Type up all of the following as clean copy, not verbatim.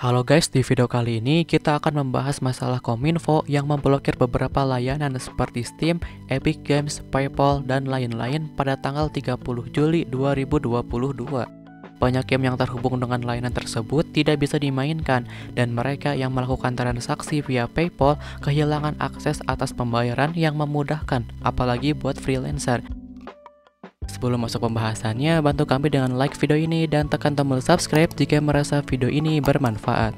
Halo guys, di video kali ini kita akan membahas masalah Kominfo yang memblokir beberapa layanan seperti Steam, Epic Games, PayPal, dan lain-lain pada tanggal 30 Juli 2022. Banyak game yang terhubung dengan layanan tersebut tidak bisa dimainkan, dan mereka yang melakukan transaksi via PayPal kehilangan akses atas pembayaran yang memudahkan, apalagi buat freelancer. Sebelum masuk pembahasannya, bantu kami dengan like video ini dan tekan tombol subscribe jika merasa video ini bermanfaat.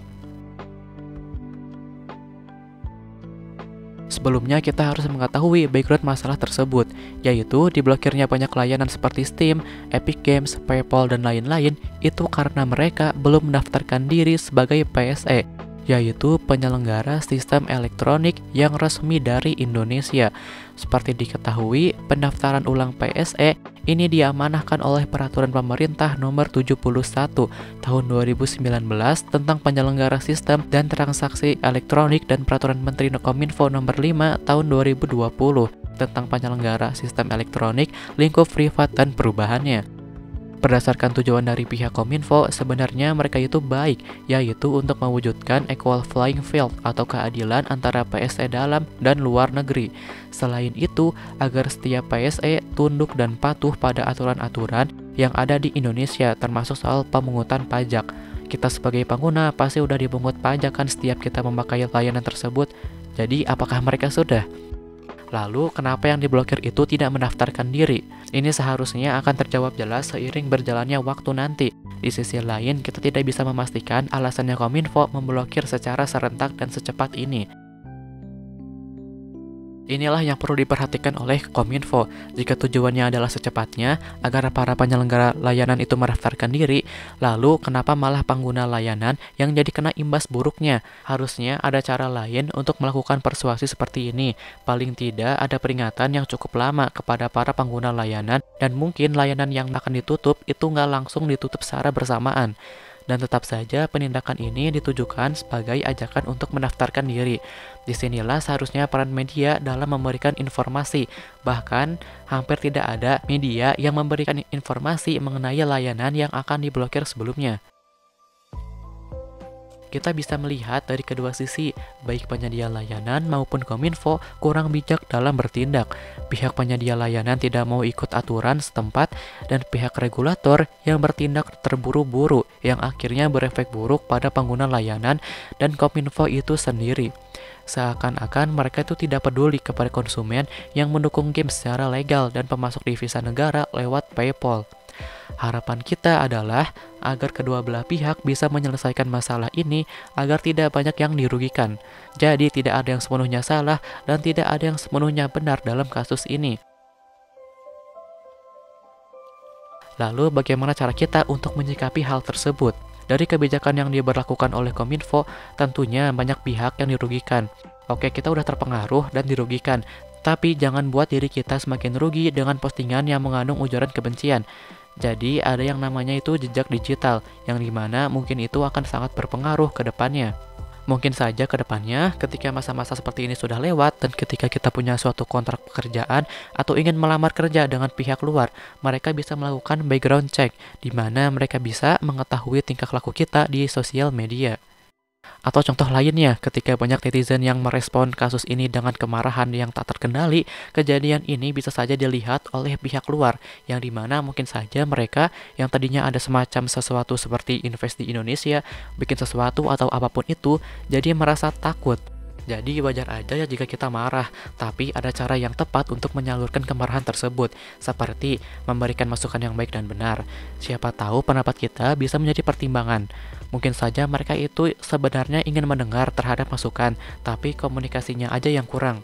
Sebelumnya kita harus mengetahui background masalah tersebut, yaitu diblokirnya banyak layanan seperti Steam, Epic Games, PayPal, dan lain-lain itu karena mereka belum mendaftarkan diri sebagai PSE, yaitu penyelenggara sistem elektronik yang resmi dari Indonesia. Seperti diketahui, pendaftaran ulang PSE ini diamanahkan oleh Peraturan Pemerintah Nomor 71 Tahun 2019 tentang penyelenggara sistem dan transaksi elektronik dan Peraturan Menteri Kominfo Nomor 5 Tahun 2020 tentang penyelenggara sistem elektronik, lingkup privat dan perubahannya. Berdasarkan tujuan dari pihak Kominfo, sebenarnya mereka itu baik, yaitu untuk mewujudkan equal flying field atau keadilan antara PSE dalam dan luar negeri. Selain itu, agar setiap PSE tunduk dan patuh pada aturan-aturan yang ada di Indonesia, termasuk soal pemungutan pajak. Kita sebagai pengguna pasti udah dipungut pajak kan setiap kita memakai layanan tersebut. Jadi, apakah mereka sudah? Lalu, kenapa yang diblokir itu tidak mendaftarkan diri? Ini seharusnya akan terjawab jelas seiring berjalannya waktu nanti. Di sisi lain, kita tidak bisa memastikan alasannya Kominfo memblokir secara serentak dan secepat ini. Inilah yang perlu diperhatikan oleh Kominfo. Jika tujuannya adalah secepatnya agar para penyelenggara layanan itu mendaftarkan diri, lalu kenapa malah pengguna layanan yang jadi kena imbas buruknya? Harusnya ada cara lain untuk melakukan persuasi seperti ini. Paling tidak ada peringatan yang cukup lama kepada para pengguna layanan, dan mungkin layanan yang akan ditutup itu nggak langsung ditutup secara bersamaan. Dan tetap saja penindakan ini ditujukan sebagai ajakan untuk mendaftarkan diri. Disinilah seharusnya peran media dalam memberikan informasi. Bahkan hampir tidak ada media yang memberikan informasi mengenai layanan yang akan diblokir sebelumnya. Kita bisa melihat dari kedua sisi, baik penyedia layanan maupun Kominfo kurang bijak dalam bertindak. Pihak penyedia layanan tidak mau ikut aturan setempat, dan pihak regulator yang bertindak terburu-buru yang akhirnya berefek buruk pada pengguna layanan dan Kominfo itu sendiri. Seakan-akan mereka itu tidak peduli kepada konsumen yang mendukung game secara legal dan pemasok devisa negara lewat PayPal. Harapan kita adalah agar kedua belah pihak bisa menyelesaikan masalah ini agar tidak banyak yang dirugikan. Jadi tidak ada yang sepenuhnya salah dan tidak ada yang sepenuhnya benar dalam kasus ini. Lalu bagaimana cara kita untuk menyikapi hal tersebut? Dari kebijakan yang diberlakukan oleh Kominfo, tentunya banyak pihak yang dirugikan. Oke, kita udah terpengaruh dan dirugikan, tapi jangan buat diri kita semakin rugi dengan postingan yang mengandung ujaran kebencian. Jadi ada yang namanya itu jejak digital, yang dimana mungkin itu akan sangat berpengaruh ke depannya. Mungkin saja ke depannya ketika masa-masa seperti ini sudah lewat dan ketika kita punya suatu kontrak pekerjaan atau ingin melamar kerja dengan pihak luar, mereka bisa melakukan background check, di mana mereka bisa mengetahui tingkah laku kita di sosial media. Atau contoh lainnya, ketika banyak netizen yang merespon kasus ini dengan kemarahan yang tak terkendali, kejadian ini bisa saja dilihat oleh pihak luar, yang dimana mungkin saja mereka yang tadinya ada semacam sesuatu seperti invest di Indonesia, bikin sesuatu atau apapun itu, jadi merasa takut. Jadi wajar aja ya jika kita marah, tapi ada cara yang tepat untuk menyalurkan kemarahan tersebut, seperti memberikan masukan yang baik dan benar. Siapa tahu pendapat kita bisa menjadi pertimbangan. Mungkin saja mereka itu sebenarnya ingin mendengar terhadap masukan, tapi komunikasinya aja yang kurang.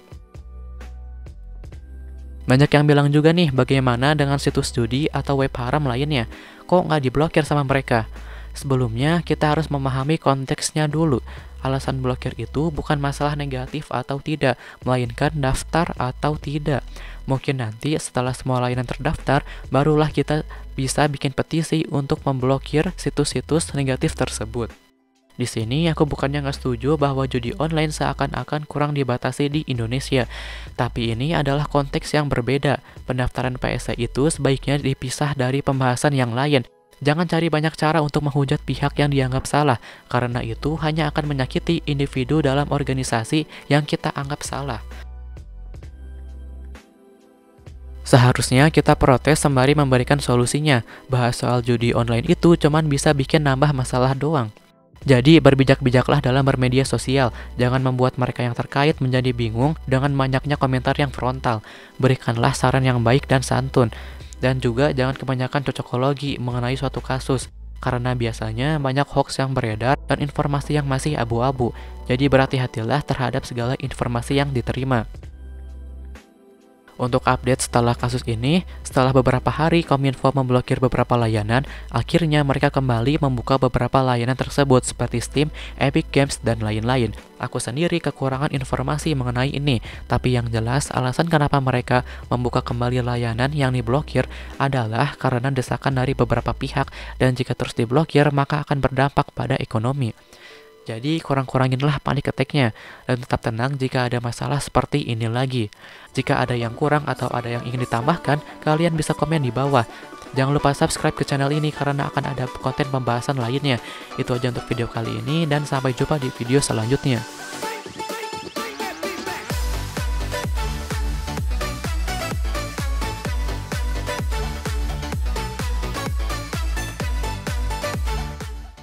Banyak yang bilang juga nih, bagaimana dengan situs judi atau web haram lainnya? Kok nggak diblokir sama mereka? Sebelumnya, kita harus memahami konteksnya dulu. Alasan blokir itu bukan masalah negatif atau tidak, melainkan daftar atau tidak. Mungkin nanti setelah semua layanan terdaftar, barulah kita bisa bikin petisi untuk memblokir situs-situs negatif tersebut. Di sini aku bukannya nggak setuju bahwa judi online seakan-akan kurang dibatasi di Indonesia. Tapi ini adalah konteks yang berbeda. Pendaftaran PSE itu sebaiknya dipisah dari pembahasan yang lain. Jangan cari banyak cara untuk menghujat pihak yang dianggap salah, karena itu hanya akan menyakiti individu dalam organisasi yang kita anggap salah. Seharusnya kita protes sembari memberikan solusinya. Bahas soal judi online itu cuman bisa bikin nambah masalah doang. Jadi berbijak-bijaklah dalam bermedia sosial. Jangan membuat mereka yang terkait menjadi bingung dengan banyaknya komentar yang frontal. Berikanlah saran yang baik dan santun. Dan juga jangan kebanyakan cocokologi mengenai suatu kasus, karena biasanya banyak hoax yang beredar dan informasi yang masih abu-abu. Jadi berhati-hatilah terhadap segala informasi yang diterima. Untuk update setelah kasus ini, setelah beberapa hari Kominfo memblokir beberapa layanan, akhirnya mereka kembali membuka beberapa layanan tersebut seperti Steam, Epic Games, dan lain-lain. Aku sendiri kekurangan informasi mengenai ini, tapi yang jelas alasan kenapa mereka membuka kembali layanan yang diblokir adalah karena desakan dari beberapa pihak, dan jika terus diblokir maka akan berdampak pada ekonomi. Jadi kurang-kuranginlah panik attack-nya dan tetap tenang jika ada masalah seperti ini lagi. Jika ada yang kurang atau ada yang ingin ditambahkan, kalian bisa komen di bawah. Jangan lupa subscribe ke channel ini karena akan ada konten pembahasan lainnya. Itu aja untuk video kali ini dan sampai jumpa di video selanjutnya.